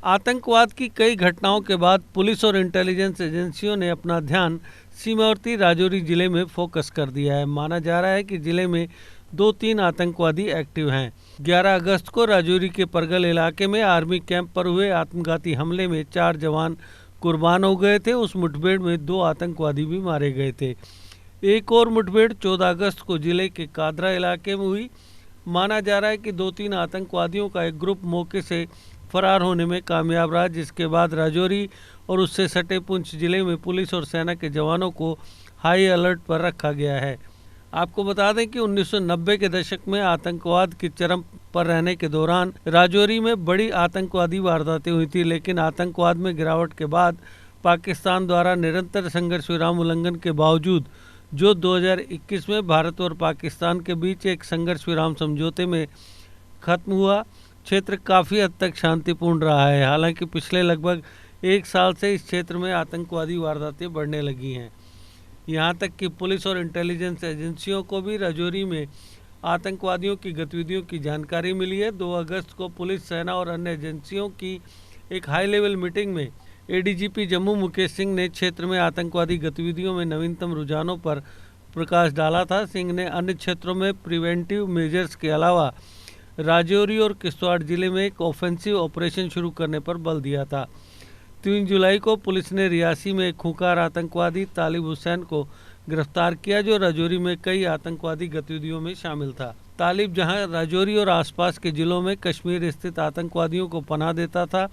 आतंकवाद की कई घटनाओं के बाद पुलिस और इंटेलिजेंस एजेंसियों ने अपना ध्यान सीमावर्ती राजौरी जिले में फोकस कर दिया है। माना जा रहा है कि जिले में 2-3 आतंकवादी एक्टिव हैं। 11 अगस्त को राजौरी के परगल इलाके में आर्मी कैंप पर हुए आत्मघाती हमले में 4 जवान कुर्बान हो गए थे। उस मुठभेड़ में 2 आतंकवादी भी मारे गए थे। एक और मुठभेड़ 14 अगस्त को जिले के कादरा इलाके में हुई। माना जा रहा है कि 2-3 आतंकवादियों का एक ग्रुप मौके से फरार होने में कामयाब रहा, जिसके बाद राजौरी और उससे सटे पुंछ जिले में पुलिस और सेना के जवानों को हाई अलर्ट पर रखा गया है। आपको बता दें कि 1990 के दशक में आतंकवाद की चरम पर रहने के दौरान राजौरी में बड़ी आतंकवादी वारदातें हुई थी, लेकिन आतंकवाद में गिरावट के बाद पाकिस्तान द्वारा निरंतर संघर्ष विराम उल्लंघन के बावजूद जो 2021 में भारत और पाकिस्तान के बीच एक संघर्ष विराम समझौते में खत्म हुआ, क्षेत्र काफ़ी हद तक शांतिपूर्ण रहा है। हालांकि पिछले लगभग 1 साल से इस क्षेत्र में आतंकवादी वारदातें बढ़ने लगी हैं। यहां तक कि पुलिस और इंटेलिजेंस एजेंसियों को भी राजौरी में आतंकवादियों की गतिविधियों की जानकारी मिली है। 2 अगस्त को पुलिस, सेना और अन्य एजेंसियों की एक हाई लेवल मीटिंग में एडीजीपी जम्मू मुकेश सिंह ने क्षेत्र में आतंकवादी गतिविधियों में नवीनतम रुझानों पर प्रकाश डाला था। सिंह ने अन्य क्षेत्रों में प्रिवेंटिव मेजर्स के अलावा राजौरी और किश्तवाड़ जिले में एक ऑफेंसिव ऑपरेशन शुरू करने पर बल दिया था। 3 जुलाई को पुलिस ने रियासी में एक खूंखार आतंकवादी तालिब हुसैन को गिरफ्तार किया, जो राजौरी में कई आतंकवादी गतिविधियों में शामिल था। तालिब जहां राजौरी और आसपास के जिलों में कश्मीर स्थित आतंकवादियों को पनाह देता था,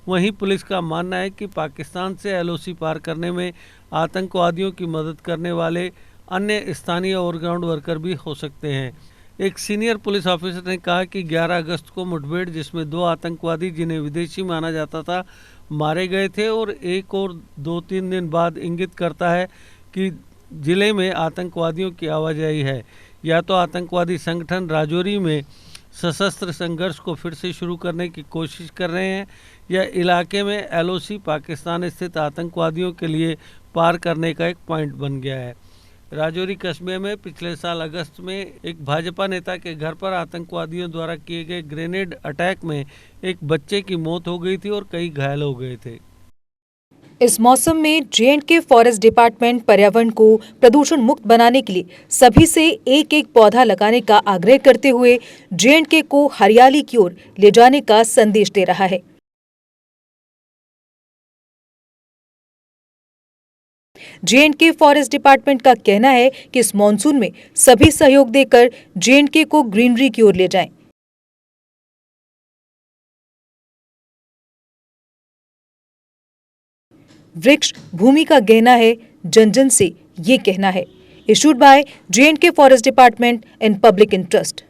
वहीं पुलिस का मानना है कि पाकिस्तान से एलओसी पार करने में आतंकवादियों की मदद करने वाले अन्य स्थानीय और ग्राउंड वर्कर भी हो सकते हैं। एक सीनियर पुलिस ऑफिसर ने कहा कि 11 अगस्त को मुठभेड़ जिसमें 2 आतंकवादी जिन्हें विदेशी माना जाता था मारे गए थे, और एक और 2-3 दिन बाद इंगित करता है कि जिले में आतंकवादियों की आवाजाही है। या तो आतंकवादी संगठन राजौरी में सशस्त्र संघर्ष को फिर से शुरू करने की कोशिश कर रहे हैं, या इलाके में एलओसी पाकिस्तान स्थित आतंकवादियों के लिए पार करने का एक पॉइंट बन गया है। राजौरी कस्बे में पिछले साल अगस्त में एक भाजपा नेता के घर पर आतंकवादियों द्वारा किए गए ग्रेनेड अटैक में एक बच्चे की मौत हो गई थी और कई घायल हो गए थे। इस मौसम में जे.एंड.के फॉरेस्ट डिपार्टमेंट पर्यावरण को प्रदूषण मुक्त बनाने के लिए सभी से एक-एक पौधा लगाने का आग्रह करते हुए जे.एंड.के को हरियाली की ओर ले जाने का संदेश दे रहा है। जे.एंड.के फॉरेस्ट डिपार्टमेंट का कहना है कि इस मॉनसून में सभी सहयोग देकर जे.एंड.के को ग्रीनरी की ओर ले जाएं। वृक्ष भूमि का गहना है, जन जन से ये कहना है। Issued by J&K forest department in public interest.